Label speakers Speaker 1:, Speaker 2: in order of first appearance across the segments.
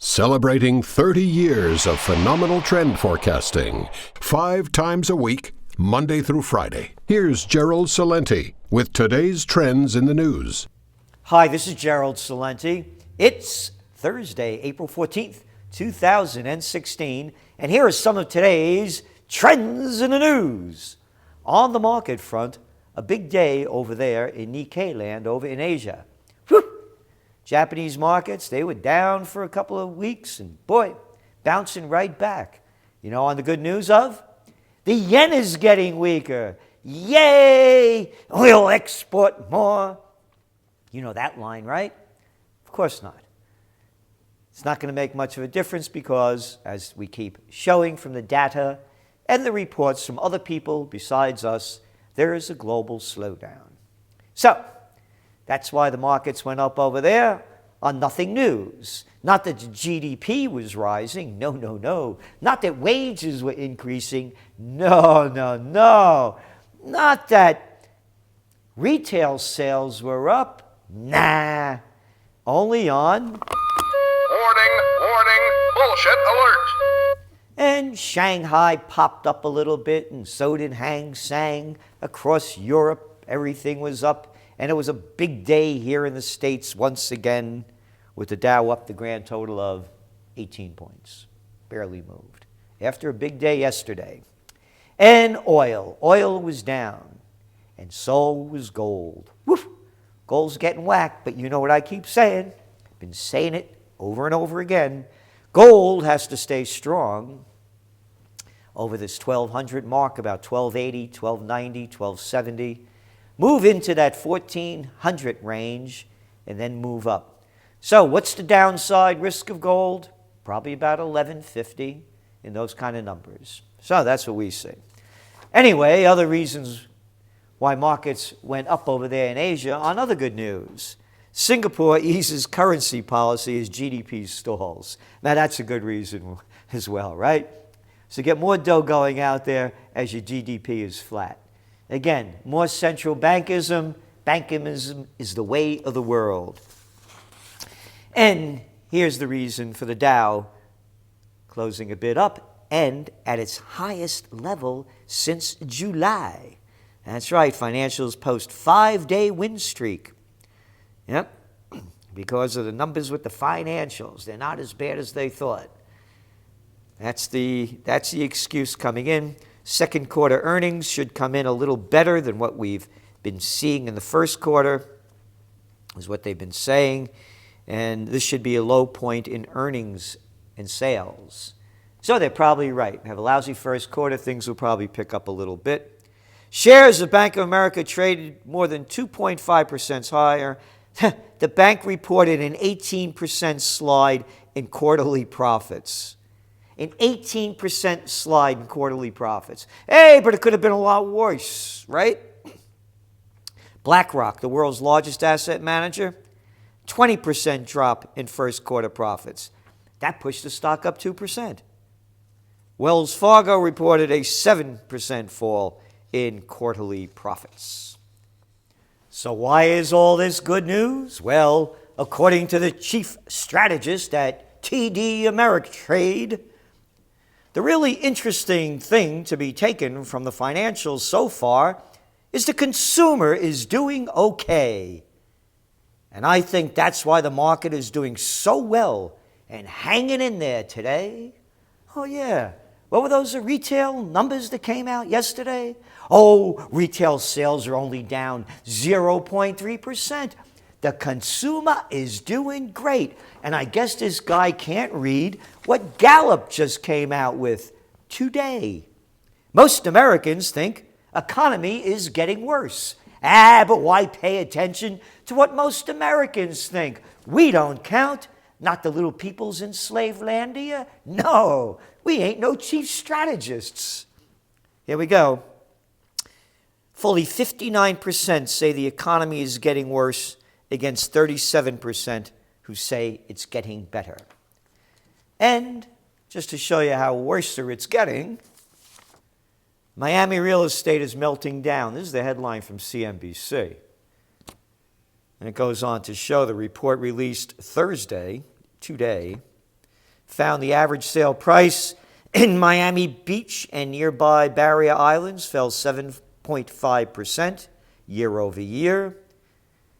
Speaker 1: Celebrating 30 years of phenomenal trend forecasting, 5 times a week, Monday through Friday. Here's Gerald Celente with today's trends in the news.
Speaker 2: Hi, this is Gerald Celente. It's Thursday, April 14th, 2016, and here are some of today's trends in the news. On the market front, a big day over there in Nikkei land over in Asia. Whew! Japanese markets, they were down for a couple of weeks and boy, bouncing right back. You know, on the good news of, the yen is getting weaker. Yay! We'll export more. You know that line, right? Of course not. It's not going to make much of a difference because, as we keep showing from the data and the reports from other people besides us, there is a global slowdown. So, that's why the markets went up over there on nothing news. Not that the GDP was rising. No, no, no. Not that wages were increasing. No, no, no. Not that retail sales were up. Nah. Only on...
Speaker 3: Warning, warning, bullshit alert.
Speaker 2: And Shanghai popped up a little bit, and so did Hang Seng. Across Europe, everything was up. And it was a big day here in the States once again, with the Dow up the grand total of 18 points. Barely moved. After a big day yesterday. And oil. Oil was down. And so was gold. Woof! Gold's getting whacked, but you know what I keep saying? I've been saying it over and over again. Gold has to stay strong over this 1,200 mark, about 1,280, 1,290, 1,270. Move into that 1,400 range and then move up. So what's the downside risk of gold? Probably about 1,150 in those kind of numbers. So that's what we see. Anyway, other reasons why markets went up over there in Asia on other good news. Singapore eases currency policy as GDP stalls. Now that's a good reason as well, right? So get more dough going out there as your GDP is flat. Again, more central bankism. Bankism is the way of the world. And here's the reason for the Dow closing a bit up and at its highest level since July. That's right, financials post 5-day win streak. Yep, because of the numbers with the financials. They're not as bad as they thought. That's the excuse coming in. Second quarter earnings should come in a little better than what we've been seeing in the first quarter, is what they've been saying. And this should be a low point in earnings and sales. So they're probably right. Have a lousy first quarter, things will probably pick up a little bit. Shares of Bank of America traded more than 2.5% higher. The bank reported an 18% slide in quarterly profits. An 18% slide in quarterly profits. Hey, but it could have been a lot worse, right? BlackRock, the world's largest asset manager, 20% drop in first quarter profits. That pushed the stock up 2%. Wells Fargo reported a 7% fall in quarterly profits. So why is all this good news? Well, according to the chief strategist at TD Ameritrade, the really interesting thing to be taken from the financials so far is the consumer is doing okay. And I think that's why the market is doing so well and hanging in there today. Oh yeah, what were those retail numbers that came out yesterday? Oh, retail sales are only down 0.3%. The consumer is doing great. And I guess this guy can't read what Gallup just came out with today. Most Americans think economy is getting worse. But why pay attention to what most Americans think? We don't count. Not the little peoples in Slavelandia. No, we ain't no chief strategists. Here we go. Fully 59% say the economy is getting worse, against 37% who say it's getting better. And just to show you how worser it's getting, Miami real estate is melting down. This is the headline from CNBC. And it goes on to show the report released Thursday, today, found the average sale price in Miami Beach and nearby Barrier Islands fell 7.5% year over year.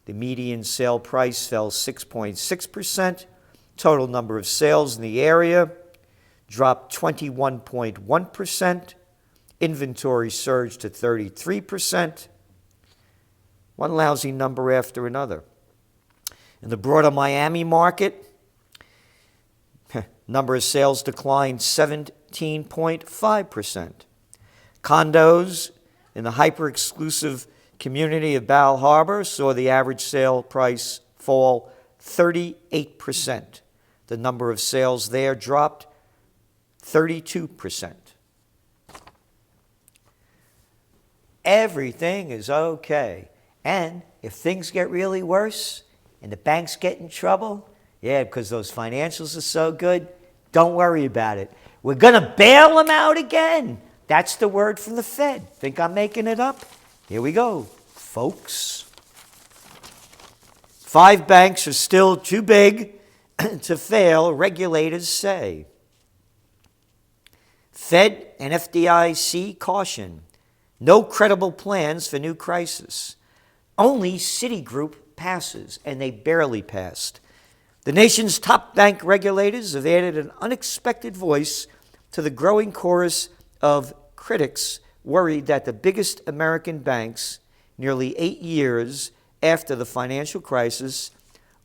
Speaker 2: The median sale price fell 6.6%. Total number of sales in the area dropped 21.1%. Inventory surged to 33%. One lousy number after another. In the broader Miami market, number of sales declined 17.5%. Condos in the hyper-exclusive community of Bal Harbor saw the average sale price fall 38%. The number of sales there dropped 32%. Everything is okay. And if things get really worse and the banks get in trouble, yeah, because those financials are so good, don't worry about it. We're going to bail them out again. That's the word from the Fed. Think I'm making it up? Here we go, folks. 5 banks are still too big to fail, regulators say. Fed and FDIC caution. No credible plans for new crisis. Only Citigroup passes, and they barely passed. The nation's top bank regulators have added an unexpected voice to the growing chorus of critics worried that the biggest American banks, nearly 8 years after the financial crisis,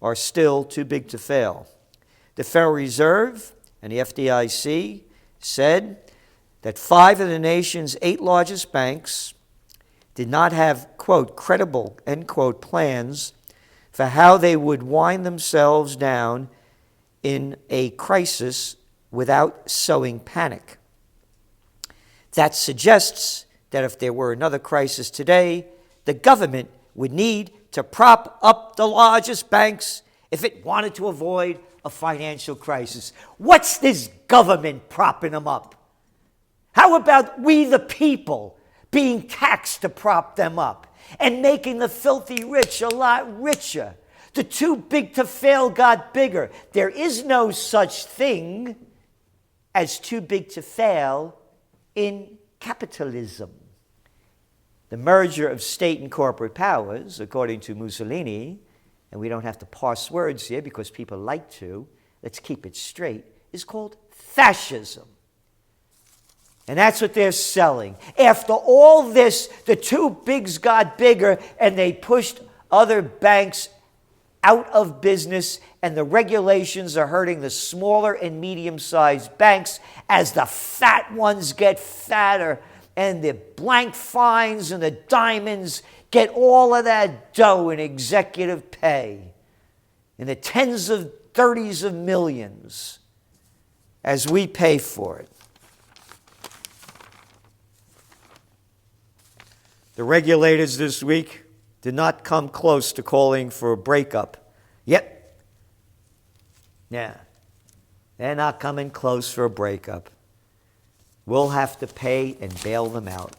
Speaker 2: are still too big to fail. The Federal Reserve and the FDIC said that 5 of the nation's 8 largest banks did not have, quote, credible, end quote, plans for how they would wind themselves down in a crisis without sowing panic. That suggests that if there were another crisis today, the government would need to prop up the largest banks if it wanted to avoid a financial crisis. What's this government propping them up? How about we the people being taxed to prop them up and making the filthy rich a lot richer? The too big to fail got bigger. There is no such thing as too big to fail in capitalism. The merger of state and corporate powers, according to Mussolini, and we don't have to parse words here because people like to, let's keep it straight, is called fascism. And that's what they're selling. After all this, the too bigs got bigger and they pushed other banks out of business, and the regulations are hurting the smaller and medium-sized banks as the fat ones get fatter and the blank fines and the diamonds get all of that dough in executive pay in the tens of 30s of millions as we pay for it. The regulators this week did not come close to calling for a breakup. Yet, yeah, they're not coming close for a breakup. We'll have to pay and bail them out.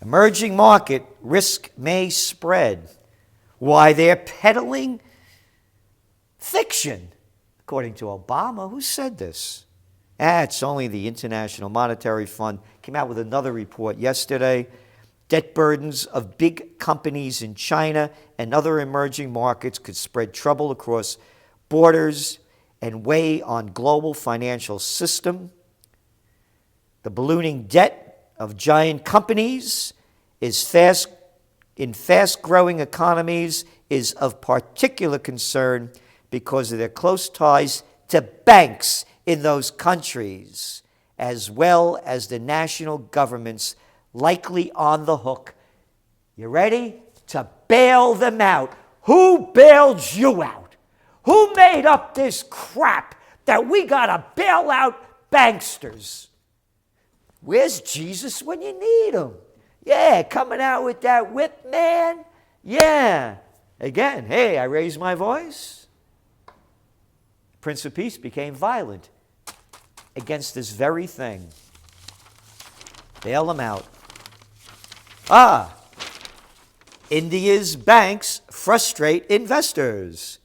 Speaker 2: Emerging market risk may spread. Why, they're peddling fiction, according to Obama. Who said this? It's only the International Monetary Fund. Came out with another report yesterday. Debt burdens of big companies in China and other emerging markets could spread trouble across borders and weigh on global financial system. The ballooning debt of giant companies in fast-growing economies is of particular concern because of their close ties to banks in those countries, as well as the national governments likely on the hook. You ready? To bail them out. Who bailed you out? Who made up this crap that we got to bail out banksters? Where's Jesus when you need him? Yeah, coming out with that whip, man. Yeah. Again, hey, I raised my voice. Prince of Peace became violent against this very thing. Bail them out. India's banks frustrate investors.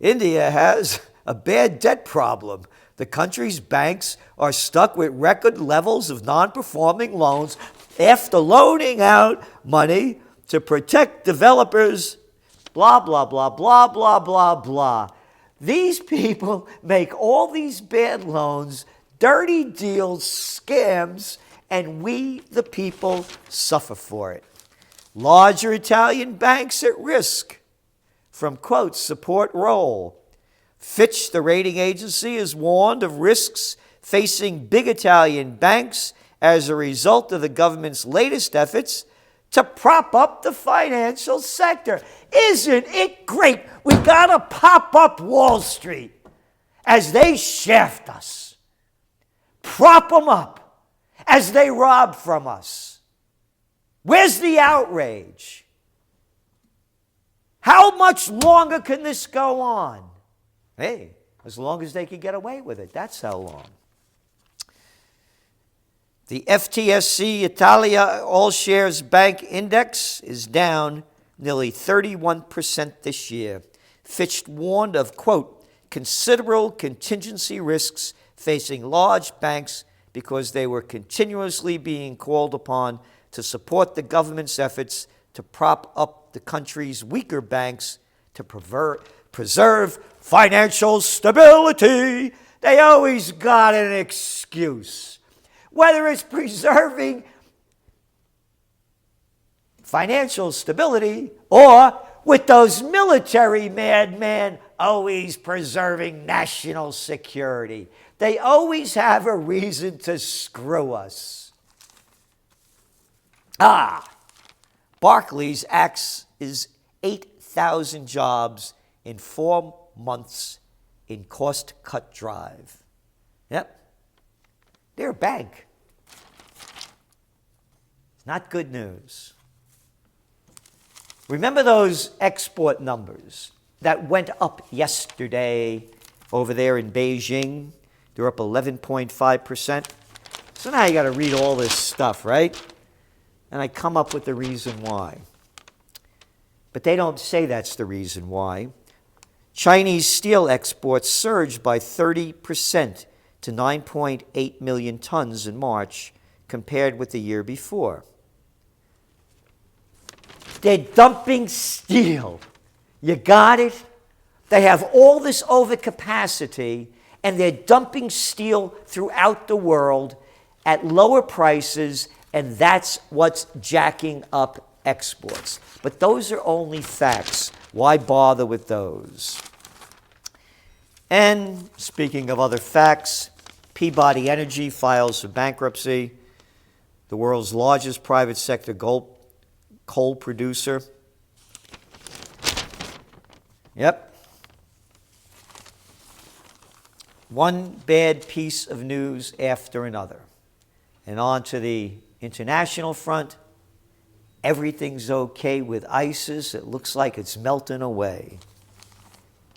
Speaker 2: India has a bad debt problem. The country's banks are stuck with record levels of non-performing loans after loaning out money to protect developers, blah, blah, blah, blah, blah, blah, blah. These people make all these bad loans, dirty deals, scams, and we, the people, suffer for it. Larger Italian banks at risk from, quote, support role. Fitch, the rating agency, has warned of risks facing big Italian banks as a result of the government's latest efforts to prop up the financial sector. Isn't it great? We gotta pop up Wall Street as they shaft us. Prop them up as they rob from us. Where's the outrage? How much longer can this go on? Hey, as long as they can get away with it, that's how long. The FTSE Italia All Shares Bank Index is down nearly 31% this year. Fitch warned of, quote, considerable contingency risks facing large banks because they were continuously being called upon to support the government's efforts to prop up the country's weaker banks to preserve financial stability. They always got an excuse. Whether it's preserving financial stability or with those military madmen always preserving national security. They always have a reason to screw us. Barclays is 8,000 jobs in 4 months in cost-cut drive. Yep. They're a bank. It's not good news. Remember those export numbers that went up yesterday over there in Beijing? They're up 11.5%. So now you got to read all this stuff, right? And I come up with the reason why. But they don't say that's the reason why. Chinese steel exports surged by 30% to 9.8 million tons in March compared with the year before. They're dumping steel. You got it? They have all this overcapacity, and they're dumping steel throughout the world at lower prices, and that's what's jacking up exports. But those are only facts. Why bother with those? And speaking of other facts, Peabody Energy files for bankruptcy, the world's largest private sector coal producer. Yep. One bad piece of news after another. And on to the international front. Everything's okay with ISIS. It looks like it's melting away.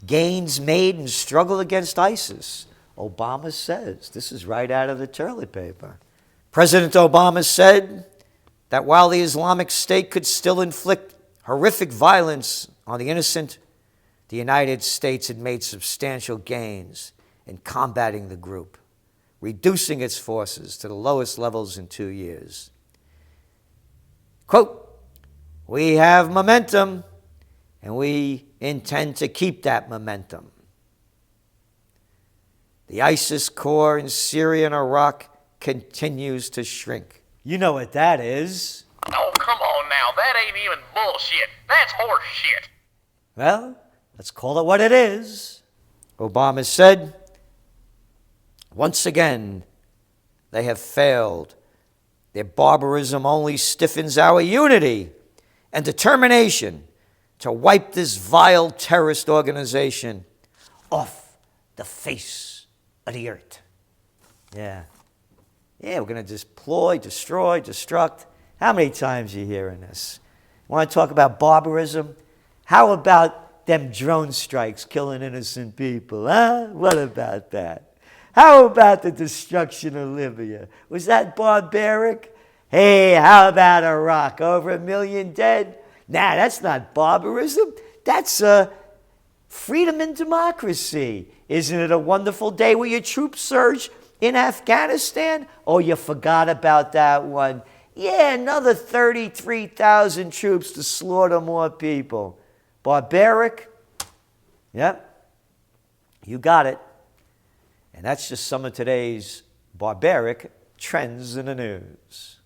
Speaker 2: Gains made in struggle against ISIS. Obama says. This is right out of the toilet paper. President Obama said that while the Islamic State could still inflict horrific violence on the innocent, the United States had made substantial gains in combating the group, reducing its forces to the lowest levels in 2 years. Quote, we have momentum, and we intend to keep that momentum. The ISIS core in Syria and Iraq continues to shrink. You know what that is.
Speaker 3: Oh, come on now. That ain't even bullshit. That's horse shit.
Speaker 2: Well, let's call it what it is. Obama said, once again, they have failed. Their barbarism only stiffens our unity and determination to wipe this vile terrorist organization off the face of the earth. Yeah, we're going to deploy, destroy, destruct. How many times are you hearing this? Want to talk about barbarism? How about them drone strikes killing innocent people? Huh? What about that? How about the destruction of Libya? Was that barbaric? Hey, how about Iraq? Over 1 million dead? Nah, that's not barbarism. That's freedom and democracy. Isn't it a wonderful day where your troops surge in Afghanistan? Oh, you forgot about that one. Yeah, another 33,000 troops to slaughter more people. Barbaric? Yep, you got it. And that's just some of today's barbaric trends in the news.